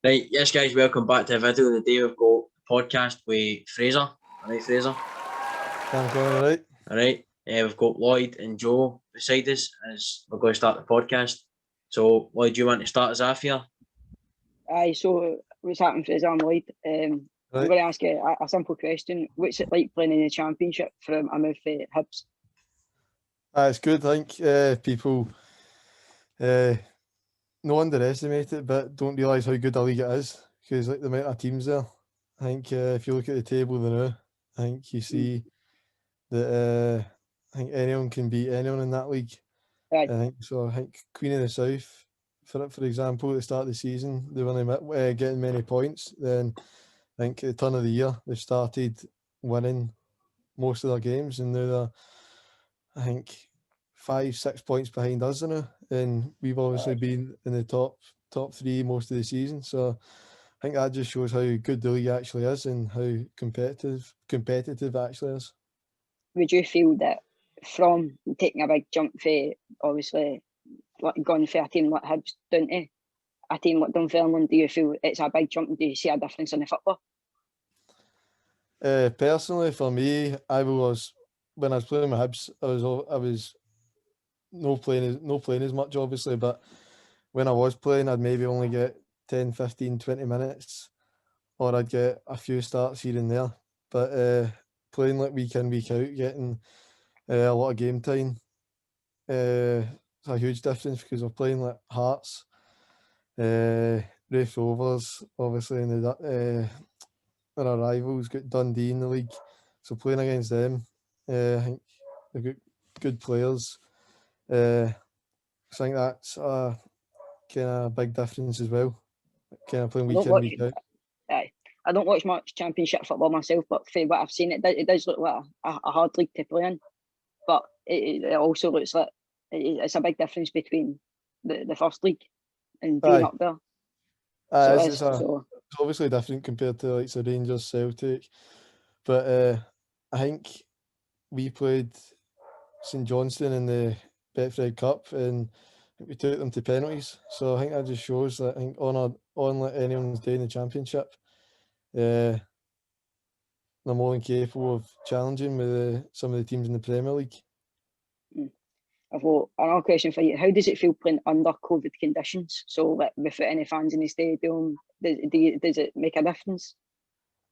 Right, yes, guys, welcome back to a video. Today we've got a podcast with Fraser. All right, Fraser. I'm going all right. All right, we've got Lloyd and Joe beside us as we're going to start the podcast. So, Lloyd, do you want to start us off here? Aye, so what's happening, Fraser? I'm Lloyd. I'm Right. going to ask you a simple question. What's it like playing in the Championship from a move for Hibs? It's good. I think people no underestimate it, but don't realise how good a league it is because like the amount of teams there. I think if you look at the table now, I think you see that I think anyone can beat anyone in that league. Aye. I think so. I think Queen of the South, for example, at the start of the season, they weren't getting many points. Then I think at the turn of the year, they started winning most of their games, and now they're, I think, 5-6 points behind us now, and we've obviously been in the top three most of the season. So I think that just shows how good the league actually is and how competitive it actually is. Would you feel that from taking a big jump for obviously going for a team like Hibs down to a team like Dunfermline, do you feel it's a big jump? Do you see a difference in the football? Personally, for me, when I was playing with Hibs, I was no playing as much, obviously, but when I was playing, I'd maybe only get 10, 15, 20 minutes, or I'd get a few starts here and there. But playing like week in, week out, getting a lot of game time, it's a huge difference because we're playing like Hearts, Raith Rovers, obviously, and our rivals got Dundee in the league. So playing against them, I think they've got good players. I think that's a kind of big difference as well. Kind of playing week in, week out. Aye. I don't watch much Championship football myself, but for what I've seen, it does look like a hard league to play in. But it also looks like it's a big difference between the first league and being up there. It's obviously different compared to like the Rangers, Celtic, but I think we played St Johnstone in the Betfred Cup and we took them to penalties. So I think that just shows that I think on like anyone's day in the Championship, they're more than capable of challenging with some of the teams in the Premier League. I've got another question for you. How does it feel playing under COVID conditions? So, like, without any fans in the stadium, does it make a difference?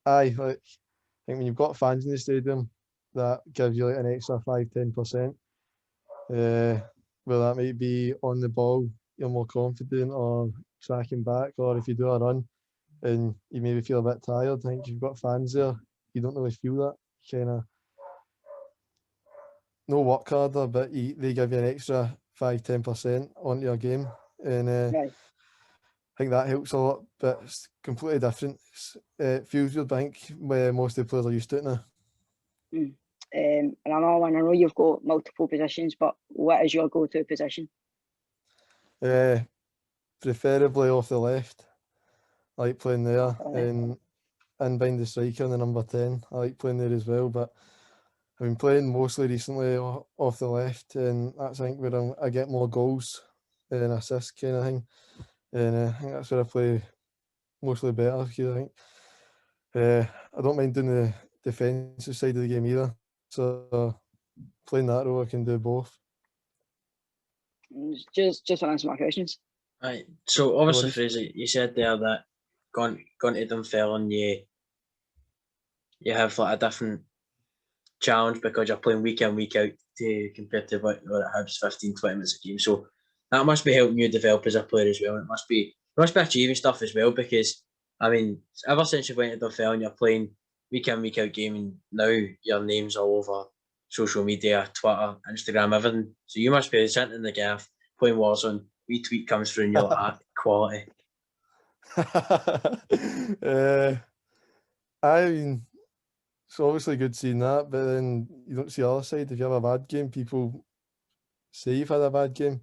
Aye, like, I think when you've got fans in the stadium, that gives you like an extra 5-10%. Whether that might be on the ball, you're more confident, or tracking back, or if you do a run and you maybe feel a bit tired, I think if you've got fans there, you don't really feel that. Kind of no work harder, but they give you an extra 5-10% onto your game, and Right. I think that helps a lot. But it's completely different. It feels weird, but I think where most of the players are used to it now. And another one, I know you've got multiple positions, but what is your go-to position? Preferably off the left. I like playing there, and behind the striker and the number 10. I like playing there as well, but I've been playing mostly recently off the left, and that's I think where I get more goals and assists kind of thing, and I think that's where I play mostly better. Because I think I don't mind doing the defensive side of the game either, so playing that role I can do both. Just answer my questions. Right. So obviously, Fraser, you said there that going to Dunfermline, you have like a different challenge because you're playing week in, week out compared to what it has 15, 20 minutes a game. So that must be helping you develop as a player as well. It must be achieving stuff as well, because I mean, ever since you went to Dunfermline, you're playing week in, week out game, and now your name's all over social media, Twitter, Instagram, everything. So you must be sitting in the gaff playing Warzone. Wee tweet comes through and you're like, quality. I mean, it's obviously good seeing that, but then you don't see the other side. If you have a bad game, people say you've had a bad game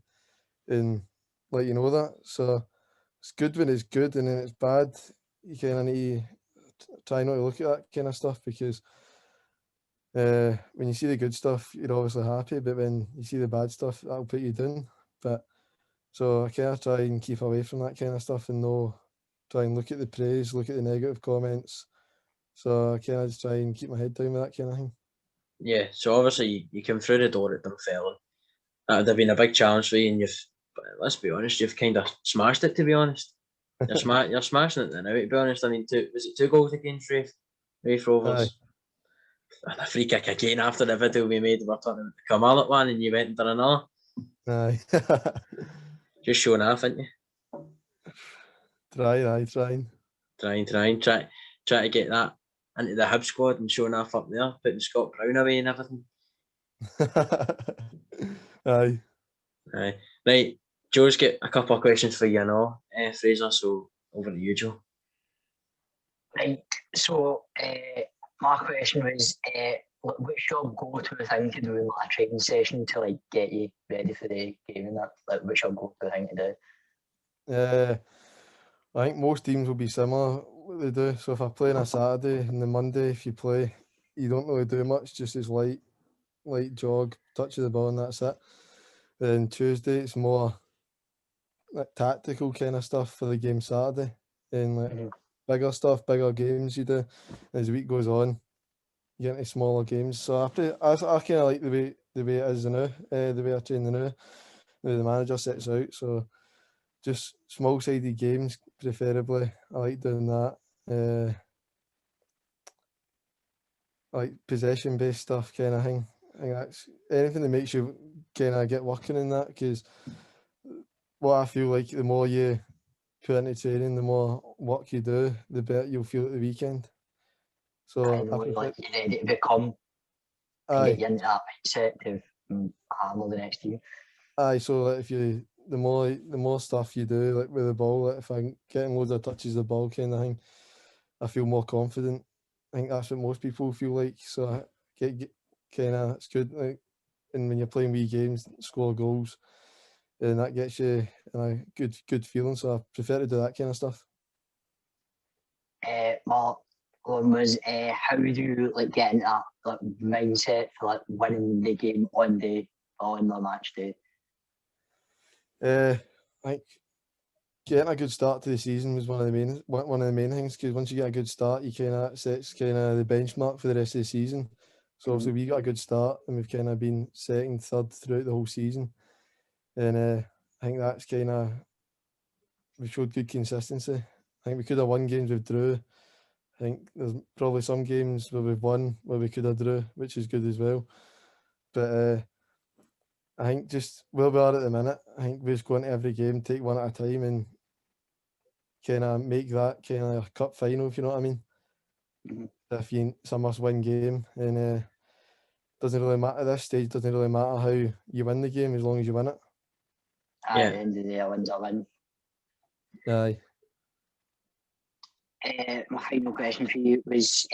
and let you know that. So it's good when it's good, and then it's bad. You kind of need to try not to look at that kind of stuff, because when you see the good stuff, you're obviously happy, but when you see the bad stuff, that'll put you down. But so I kind of try and keep away from that kind of stuff and know try and look at the praise, look at the negative comments. So I kind of just try and keep my head down with that kind of thing. Yeah, so obviously you came through the door at Dunfermline. That would have been a big challenge for you, and but let's be honest, you've kind of smashed it, to be honest. You're smashing it now, to be honest. I mean, was it 2 goals against Raith Rovers? And a free kick again after the video we made. We're talking about the Kamal one, and you went and done another. Aye. Just showing off, ain't you? Trying. Try to get that into the Hib squad and showing off up there, putting Scott Brown away and everything. Aye. Right, Joe's got a couple of questions for you now, Fraser, so over to you, Joe. Right, so my question was, what's your go-to thing to do in like a training session to like get you ready for the game and that? Like, what's your go-to thing to do? I think most teams will be similar what they do. So if I play on a Saturday and the Monday, if you play, you don't really do much, just as light jog, touch of the ball, and that's it. Then Tuesday it's more like tactical kind of stuff for the game Saturday, and like bigger stuff, bigger games you do. As the week goes on, you get into smaller games. So I kind of like the way it is now, the way I train now, the way the manager sets out. So just small sided games preferably. I like doing that. I like possession based stuff kind of thing. I think that's anything that makes you kind of get working in that, because what I feel like the more you put into training, the more work you do, the better you'll feel at the weekend. So I know, like you're ready to become and get you into that mindset to handle the next year. Aye, so like if you the more stuff you do like with the ball, like if I'm getting loads of touches of the ball kind of thing, I feel more confident. I think that's what most people feel like. So I get kind of, it's good. Like, and when you're playing wee games, score goals, and that gets you a good feeling. So I prefer to do that kind of stuff. My one was how do you like get into that like mindset for like winning the game on the match day? Like getting a good start to the season was one of the main things, because once you get a good start, you kind of sets kind of the benchmark for the rest of the season. So obviously we got a good start, and we've kind of been second, third throughout the whole season, and I think that's kind of, we showed good consistency. I think we could have won games with drew. I think there's probably some games where we've won where we could have drew, which is good as well. But I think just where we are at the minute, I think we just go into every game, take one at a time, and kind of make that kind of a cup final, if you know what I mean. If it's a must-win game, and doesn't really matter at this stage. Doesn't really matter how you win the game as long as you win it. At the end of the day, a win's a win. Aye. My final question for you was: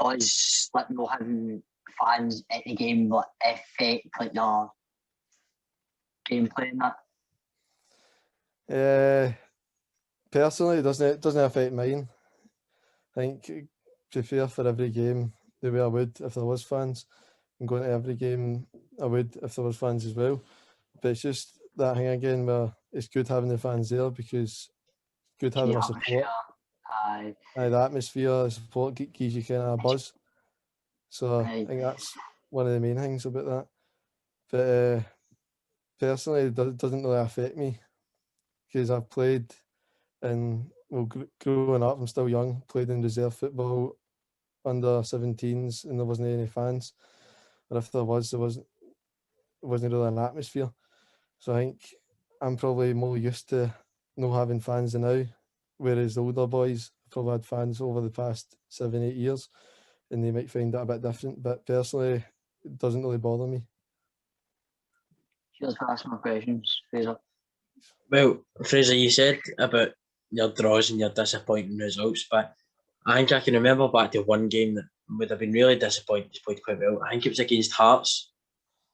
does like not having fans at the game like affect like your gameplay and that? Personally, it doesn't affect mine. I think to be fair, for every game, the way I would if there was fans, and going to every game I would if there was fans as well. But it's just that thing again where it's good having the fans there, because it's good having the support. Aye. The atmosphere, the support gives you kind of a buzz. So I think that's one of the main things about that. But personally, it doesn't really affect me, because I've played in, well, growing up, I'm still young, played in reserve football under 17s, and there wasn't any fans. Or if there wasn't really an atmosphere. So I think I'm probably more used to not having fans now, whereas the older boys probably had fans over the past 7-8 years, and they might find that a bit different. But personally, it doesn't really bother me. Cheers for asking my questions, Fraser. Well, Fraser, you said about your draws and your disappointing results, but I think I can remember back to one game that would have been really disappointing. He's played quite well. I think it was against Hearts.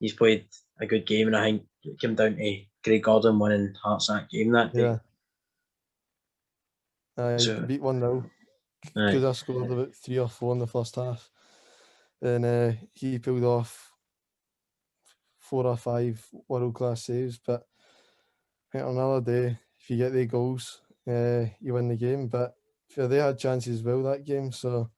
He's played a good game, and I think it came down to Craig Gordon winning Hearts that game that day. Yeah. Beat 1-0. Could have scored about 3 or 4 in the first half. And he pulled off 4 or 5 world-class saves. But I think on another day, if you get the goals you win the game. But they had chances as well that game, so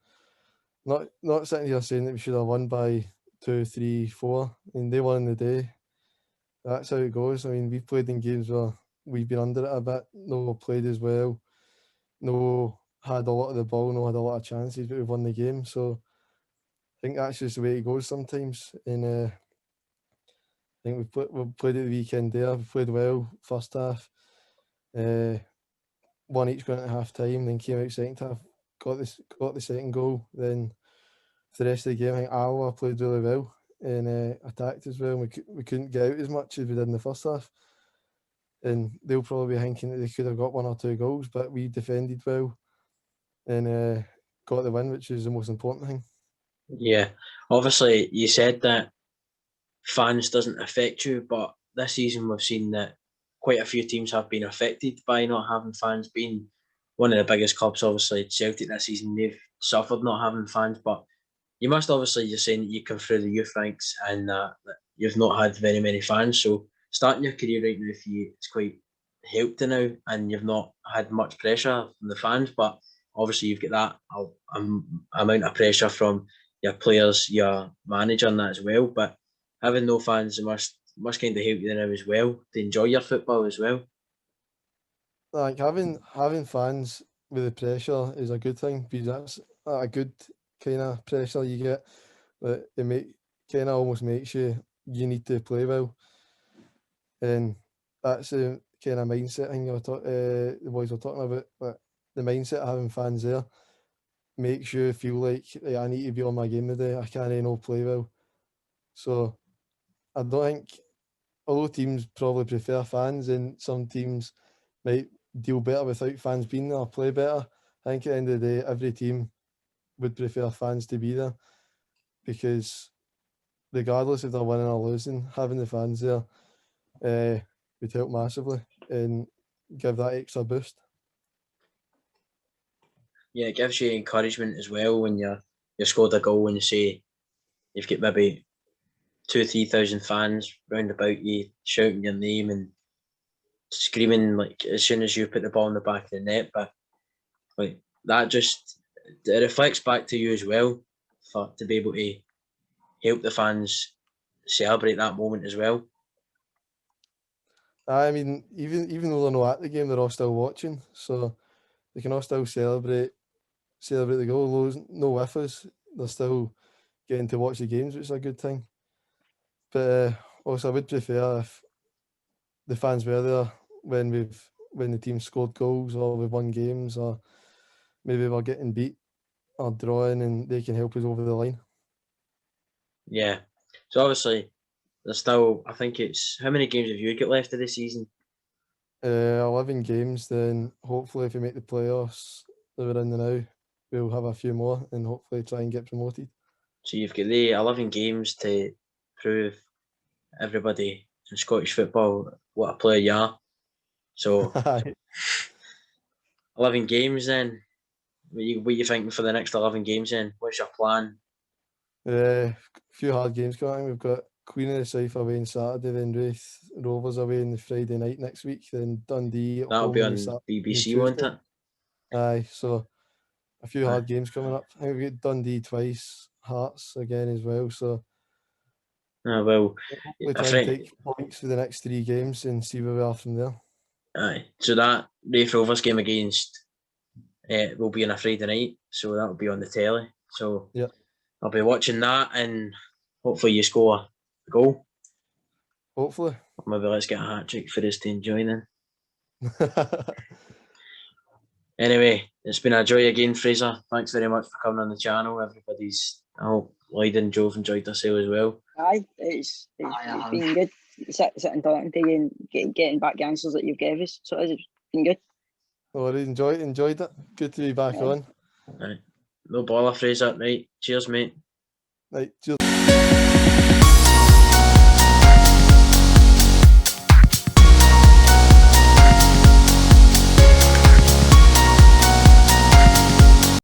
not sitting here saying that we should have won by 2, 3, 4. I mean, they won in the day. That's how it goes. I mean, we've played in games where we've been under it a bit, no played as well, no had a lot of the ball, no had a lot of chances, but we've won the game. So I think that's just the way it goes sometimes. And I think we've played at the weekend there. We played well first half. One each going at half time, then came out second half, got the second goal. Then for the rest of the game, I think Alva played really well and attacked as well. We couldn't get out as much as we did in the first half. And they'll probably be thinking that they could have got 1 or 2 goals, but we defended well and got the win, which is the most important thing. Yeah, obviously you said that fans doesn't affect you, but this season we've seen that quite a few teams have been affected by not having fans. Being one of the biggest clubs, obviously Celtic this season, they've suffered not having fans, but you must obviously, you're saying that you come through the youth ranks and that you've not had very many fans, so starting your career right now for you, it's quite helped you now and you've not had much pressure from the fans, but obviously you've got that amount of pressure from your players, your manager and that as well, but having no fans must kind of help you now as well to enjoy your football as well. Like having fans with the pressure is a good thing because that's a good kind of pressure you get. That it kind of almost makes you need to play well, and that's the kind of mindset thing the boys were talking about. But the mindset of having fans there makes you feel like I need to be on my game today. I can't not play well. So I don't think, although teams probably prefer fans and some teams might deal better without fans being there, play better, I think at the end of the day, every team would prefer fans to be there because regardless if they're winning or losing, having the fans there would help massively and give that extra boost. Yeah, it gives you encouragement as well when you scored a goal and you say you've got maybe 2,000-3,000 fans round about you shouting your name and screaming like as soon as you put the ball in the back of the net. But like that just it reflects back to you as well to be able to help the fans celebrate that moment as well. I mean, even though they're not at the game, they're all still watching, so they can all still celebrate the goal. Those no with us, they're still getting to watch the games, which is a good thing. But also, I would prefer if the fans were there when the team scored goals or we've won games or maybe we're getting beat or drawing and they can help us over the line. Yeah. So obviously, there's still, I think it's, how many games have you got left of the season? 11 games, then hopefully if we make the playoffs that we're in now, we'll have a few more and hopefully try and get promoted. So you've got the 11 games to prove everybody in Scottish football what a player you are. So 11 games then. What you thinking for the next 11 games then? What's your plan? A few hard games coming. We've got Queen of the South away on Saturday, then Wraith Rovers away on the Friday night next week, then Dundee. That'll be on BBC, won't it? Aye, so a few hard games coming up. I think we've got Dundee twice, Hearts again as well. So well, we'll try and take points for the next 3 games and see where we are from there. Aye, so that Wraith Rovers game against will be on a Friday night, so that'll be on the telly. So yeah, I'll be watching that and hopefully you score a goal. Hopefully. Maybe let's get a hat-trick for us to enjoy then. Anyway, it's been a joy again, Fraser. Thanks very much for coming on the channel. I hope Lloyd and Joe have enjoyed themselves as well. Aye, it's been good sitting talking to you and getting back the answers that you've gave us. So it's been good. Well, I enjoyed it. Good to be back on. Right. No bother, Fraser. Right. Cheers, mate. Right. Cheers.